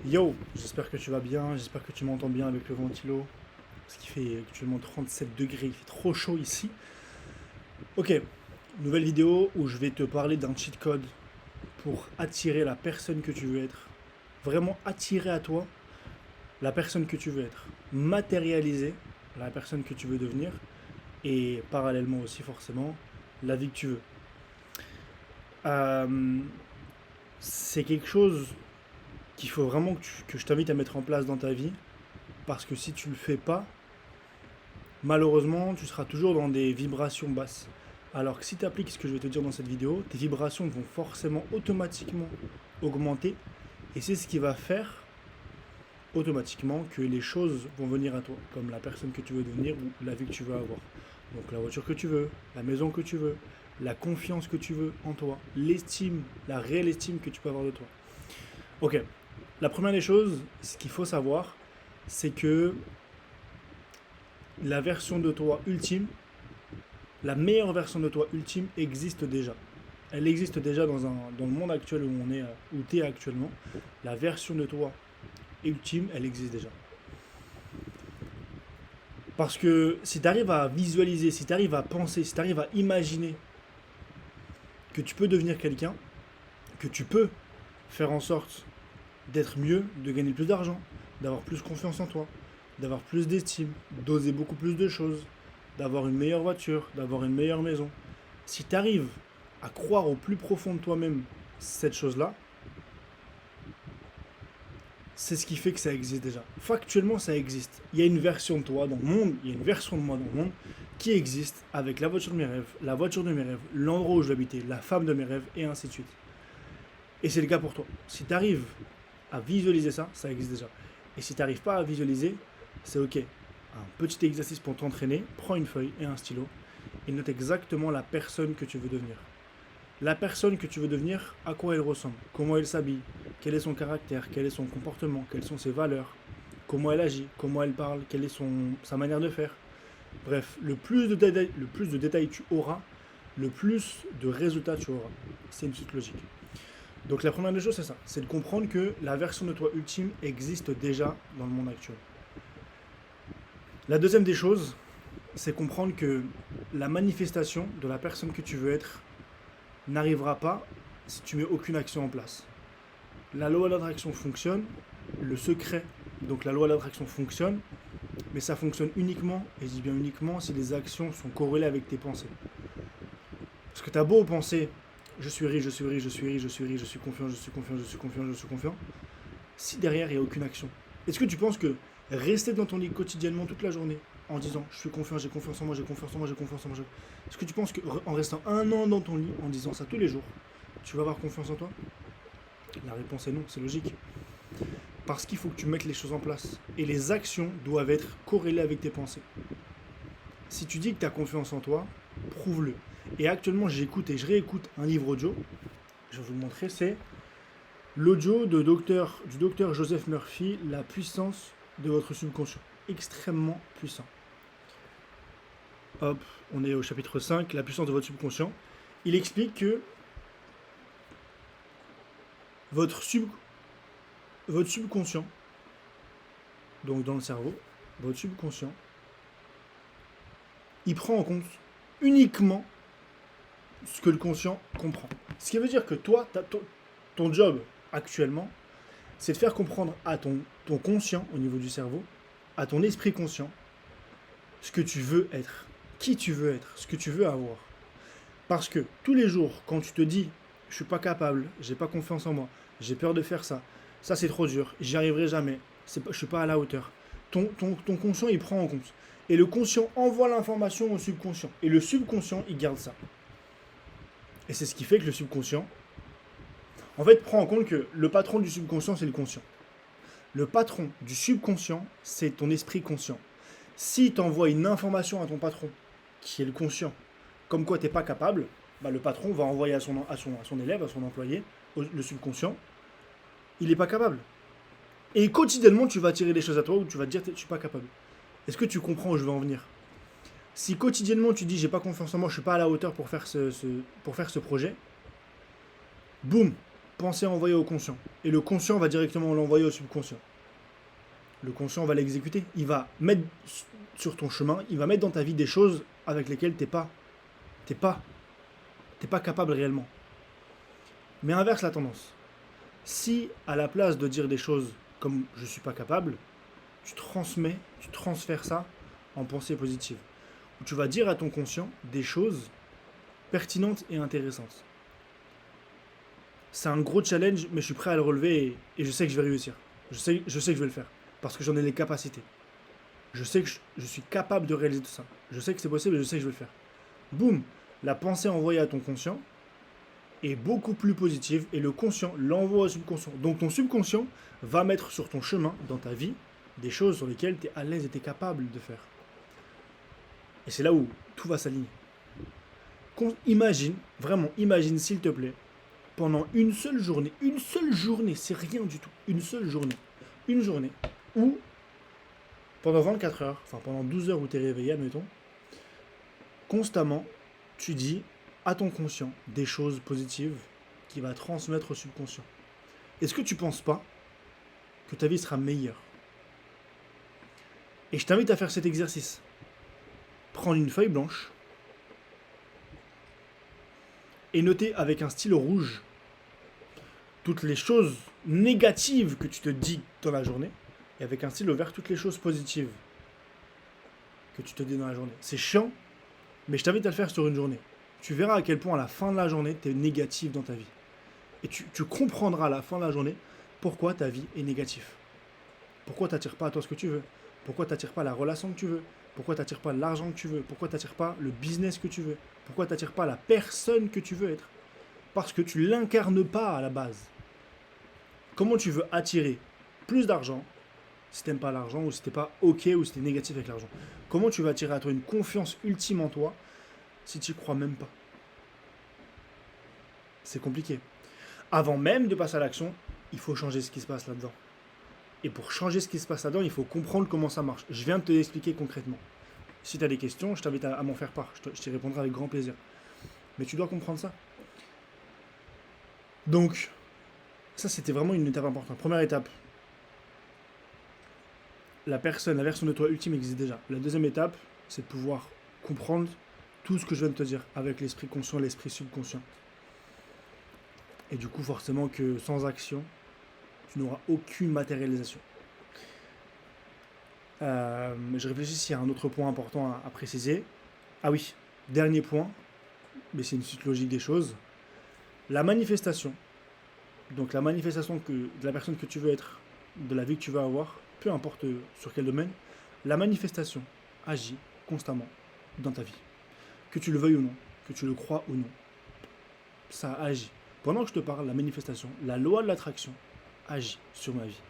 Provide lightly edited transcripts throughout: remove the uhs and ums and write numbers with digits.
Yo, j'espère que tu vas bien, j'espère que tu m'entends bien avec le ventilo, parce qu'il fait actuellement 37 degrés, il fait trop chaud ici. Ok, nouvelle vidéo où je vais te parler d'un cheat code pour attirer la personne que tu veux être. Vraiment attirer à toi la personne que tu veux être. Matérialiser la personne que tu veux devenir et parallèlement aussi forcément la vie que tu veux. Euh, c'est quelque chose qu'il faut vraiment que je t'invite à mettre en place dans ta vie parce que si tu le fais pas, malheureusement, tu seras toujours dans des vibrations basses. Alors que si tu appliques ce que je vais te dire dans cette vidéo, tes vibrations vont forcément automatiquement augmenter et c'est ce qui va faire automatiquement que les choses vont venir à toi, comme la personne que tu veux devenir ou la vie que tu veux avoir. Donc la voiture que tu veux, la maison que tu veux, la confiance que tu veux en toi, l'estime, la réelle estime que tu peux avoir de toi. Ok, la première des choses, ce qu'il faut savoir, c'est que la version de toi ultime, la meilleure version de toi ultime existe déjà. Elle existe déjà dans le monde actuel où tu es actuellement. La version de toi ultime, elle existe déjà. Parce que si tu arrives à visualiser, si tu arrives à penser, si tu arrives à imaginer que tu peux devenir quelqu'un, que tu peux faire en sorte d'être mieux, de gagner plus d'argent, d'avoir plus confiance en toi, d'avoir plus d'estime, d'oser beaucoup plus de choses, d'avoir une meilleure voiture, d'avoir une meilleure maison. Si tu arrives à croire au plus profond de toi-même cette chose-là, c'est ce qui fait que ça existe déjà. Factuellement, ça existe. Il y a une version de toi dans le monde, il y a une version de moi dans le monde qui existe avec la voiture de mes rêves, la voiture de mes rêves, l'endroit où je vais habiter, la femme de mes rêves, et ainsi de suite. Et c'est le cas pour toi. Si tu arrives à visualiser ça, ça existe déjà. Et si tu n'arrives pas à visualiser, c'est ok. Un petit exercice pour t'entraîner, prends une feuille et un stylo et note exactement la personne que tu veux devenir. La personne que tu veux devenir, à quoi elle ressemble, comment elle s'habille, quel est son caractère, quel est son comportement, quelles sont ses valeurs, comment elle agit, comment elle parle, quelle est sa manière de faire. Bref, le plus de détails tu auras, le plus de résultats tu auras. C'est une suite logique. Donc la première des choses, c'est ça. C'est de comprendre que la version de toi ultime existe déjà dans le monde actuel. La deuxième des choses, c'est comprendre que la manifestation de la personne que tu veux être n'arrivera pas si tu mets aucune action en place. La loi d'attraction fonctionne, le secret, donc la loi d'attraction fonctionne, mais ça fonctionne uniquement, et je dis bien uniquement, si les actions sont corrélées avec tes pensées. Parce que tu as beau penser, je suis riche, je suis riche, je suis riche, je suis riche, je suis confiant, je suis confiant, je suis confiant, je suis confiant, si derrière il n'y a aucune action. Est-ce que tu penses que rester dans ton lit quotidiennement toute la journée en disant je suis confiant, j'ai confiance en moi, j'ai confiance en moi, j'ai confiance en moi, est-ce que tu penses qu'en restant un an dans ton lit en disant ça tous les jours, tu vas avoir confiance en toi? La réponse est non, c'est logique. Parce qu'il faut que tu mettes les choses en place. Et les actions doivent être corrélées avec tes pensées. Si tu dis que tu as confiance en toi, prouve-le. Et actuellement, j'écoute et je réécoute un livre audio. Je vais vous le montrer, c'est l'audio du docteur Joseph Murphy, La puissance de votre subconscient. Extrêmement puissant. Hop, on est au chapitre 5, La puissance de votre subconscient. Il explique que votre, sub, votre subconscient, donc dans le cerveau, votre subconscient, il prend en compte uniquement ce que le conscient comprend. Ce qui veut dire que toi, ton job actuellement, c'est de faire comprendre à ton conscient au niveau du cerveau, à ton esprit conscient, ce que tu veux être, qui tu veux être, ce que tu veux avoir. Parce que tous les jours, quand tu te dis, je suis pas capable, j'ai pas confiance en moi, j'ai peur de faire ça c'est trop dur, j'y arriverai jamais, je suis pas à la hauteur. Ton conscient, il prend en compte. Et le conscient envoie l'information au subconscient. Et le subconscient, il garde ça. Et c'est ce qui fait que le subconscient, en fait, prend en compte que le patron du subconscient, c'est le conscient. Le patron du subconscient, c'est ton esprit conscient. Si tu envoies une information à ton patron, qui est le conscient, comme quoi tu n'es pas capable, bah, le patron va envoyer à son élève, à son employé, le subconscient, il n'est pas capable. Et quotidiennement, tu vas attirer des choses à toi où tu vas te dire, je ne suis pas capable. Est-ce que tu comprends où je veux en venir? Si quotidiennement tu dis, j'ai pas confiance en moi, je suis pas à la hauteur pour faire ce projet, boum, pensée envoyée au conscient. Et le conscient va directement l'envoyer au subconscient. Le conscient va l'exécuter. Il va mettre sur ton chemin, il va mettre dans ta vie des choses avec lesquelles t'es pas capable réellement. Mais inverse la tendance. Si à la place de dire des choses comme je suis pas capable, tu transfères ça en pensée positive. Où tu vas dire à ton conscient des choses pertinentes et intéressantes. C'est un gros challenge, mais je suis prêt à le relever et je sais que je vais réussir. Je sais que je vais le faire. Parce que j'en ai les capacités. Je sais que je suis capable de réaliser tout ça. Je sais que c'est possible et je sais que je vais le faire. Boum, la pensée envoyée à ton conscient est beaucoup plus positive et le conscient l'envoie au subconscient. Donc ton subconscient va mettre sur ton chemin, dans ta vie, des choses sur lesquelles tu es à l'aise et tu es capable de faire. Et c'est là où tout va s'aligner. Imagine s'il te plaît, pendant une seule journée, c'est rien du tout, une journée, où pendant 24 heures, enfin pendant 12 heures où tu es réveillé, admettons, constamment, tu dis à ton conscient des choses positives qu'il va transmettre au subconscient. Est-ce que tu ne penses pas que ta vie sera meilleure? Et je t'invite à faire cet exercice. Prendre une feuille blanche et noter avec un stylo rouge toutes les choses négatives que tu te dis dans la journée et avec un stylo vert toutes les choses positives que tu te dis dans la journée. C'est chiant, mais je t'invite à le faire sur une journée. Tu verras à quel point à la fin de la journée, tu es négatif dans ta vie. Et tu comprendras à la fin de la journée pourquoi ta vie est négative. Pourquoi tu n'attires pas à toi ce que tu veux. Pourquoi tu n'attires pas la relation que tu veux. Pourquoi tu n'attires pas l'argent que tu veux. Pourquoi tu n'attires pas le business que tu veux. Pourquoi tu n'attires pas la personne que tu veux être. Parce que tu ne l'incarnes pas à la base. Comment tu veux attirer plus d'argent si tu n'aimes pas l'argent ou si tu n'es pas OK ou si tu es négatif avec l'argent? Comment tu vas attirer à toi une confiance ultime en toi si tu n'y crois même pas? C'est compliqué. Avant même de passer à l'action, il faut changer ce qui se passe là-dedans. Et pour changer ce qui se passe là-dedans, il faut comprendre comment ça marche. Je viens de te l'expliquer concrètement. Si tu as des questions, je t'invite à m'en faire part. Je t'y répondrai avec grand plaisir. Mais tu dois comprendre ça. Donc, ça c'était vraiment une étape importante. Première étape, la version de toi ultime existe déjà. La deuxième étape, c'est de pouvoir comprendre tout ce que je viens de te dire avec l'esprit conscient et l'esprit subconscient. Et du coup, forcément que sans action, tu n'auras aucune matérialisation. Je réfléchis s'il y a un autre point important à préciser. Ah oui, dernier point, mais c'est une suite logique des choses. La manifestation, donc la manifestation de la personne que tu veux être, de la vie que tu veux avoir, peu importe sur quel domaine, la manifestation agit constamment dans ta vie. Que tu le veuilles ou non, que tu le crois ou non, ça agit. Pendant que je te parle, la manifestation, la loi de l'attraction agit sur ma vie.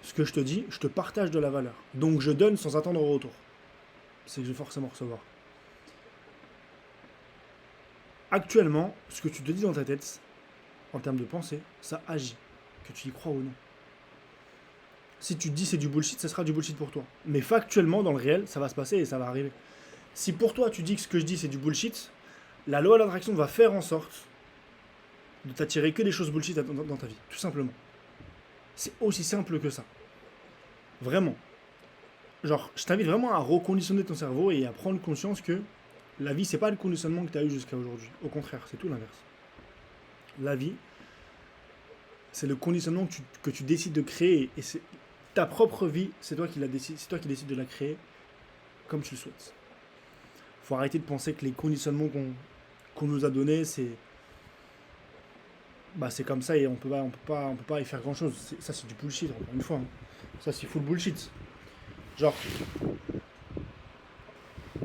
Ce que je te dis, je te partage de la valeur. Donc je donne sans attendre au retour. C'est que je vais forcément recevoir. Actuellement, ce que tu te dis dans ta tête, en termes de pensée, ça agit. Que tu y crois ou non. Si tu te dis c'est du bullshit, ça sera du bullshit pour toi. Mais factuellement, dans le réel, ça va se passer et ça va arriver. Si pour toi, tu dis que ce que je dis c'est du bullshit, la loi de l'attraction va faire en sorte de t'attirer que des choses bullshit dans ta vie, tout simplement. C'est aussi simple que ça. Vraiment. Genre, je t'invite vraiment à reconditionner ton cerveau et à prendre conscience que la vie, c'est pas le conditionnement que tu as eu jusqu'à aujourd'hui. Au contraire, c'est tout l'inverse. La vie, c'est le conditionnement que tu décides de créer. Et c'est ta propre vie, c'est toi qui décides de la créer comme tu le souhaites. Faut arrêter de penser que les conditionnements qu'on nous a donnés, c'est comme ça et on peut pas y faire grand chose. Ça c'est du bullshit, encore une fois. Ça c'est full bullshit. Genre,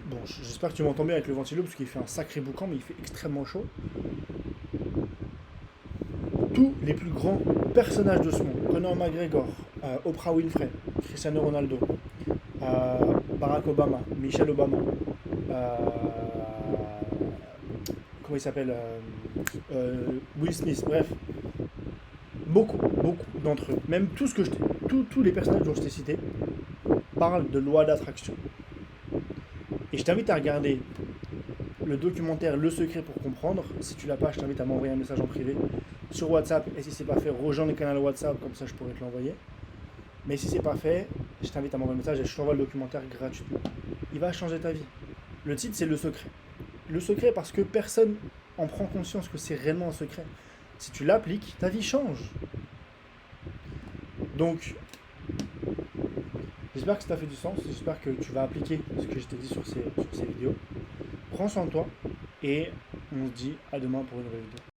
bon, j'espère que tu m'entends bien avec le ventilo parce qu'il fait un sacré boucan, mais il fait extrêmement chaud. Tous les plus grands personnages de ce monde, Conor McGregor, Oprah Winfrey, Cristiano Ronaldo, Barack Obama, Michelle Obama, comment il s'appelle, Will Smith, bref, beaucoup d'entre eux, même tous les personnages dont je t'ai cités, parlent de loi d'attraction. Et je t'invite à regarder le documentaire Le Secret pour comprendre. Si tu l'as pas, je t'invite à m'envoyer un message en privé. sur WhatsApp. Et si c'est pas fait, rejoins le canal WhatsApp, comme ça je pourrais te l'envoyer. Mais si c'est pas fait, je t'invite à m'envoyer un message et je t'envoie le documentaire gratuitement. Il va changer ta vie. Le titre, c'est Le Secret. Le secret parce que personne en prend conscience que c'est réellement un secret. Si tu l'appliques, ta vie change. Donc, j'espère que ça t'a fait du sens. J'espère que tu vas appliquer ce que je t'ai dit sur ces vidéos. Prends soin de toi et on se dit à demain pour une nouvelle vidéo.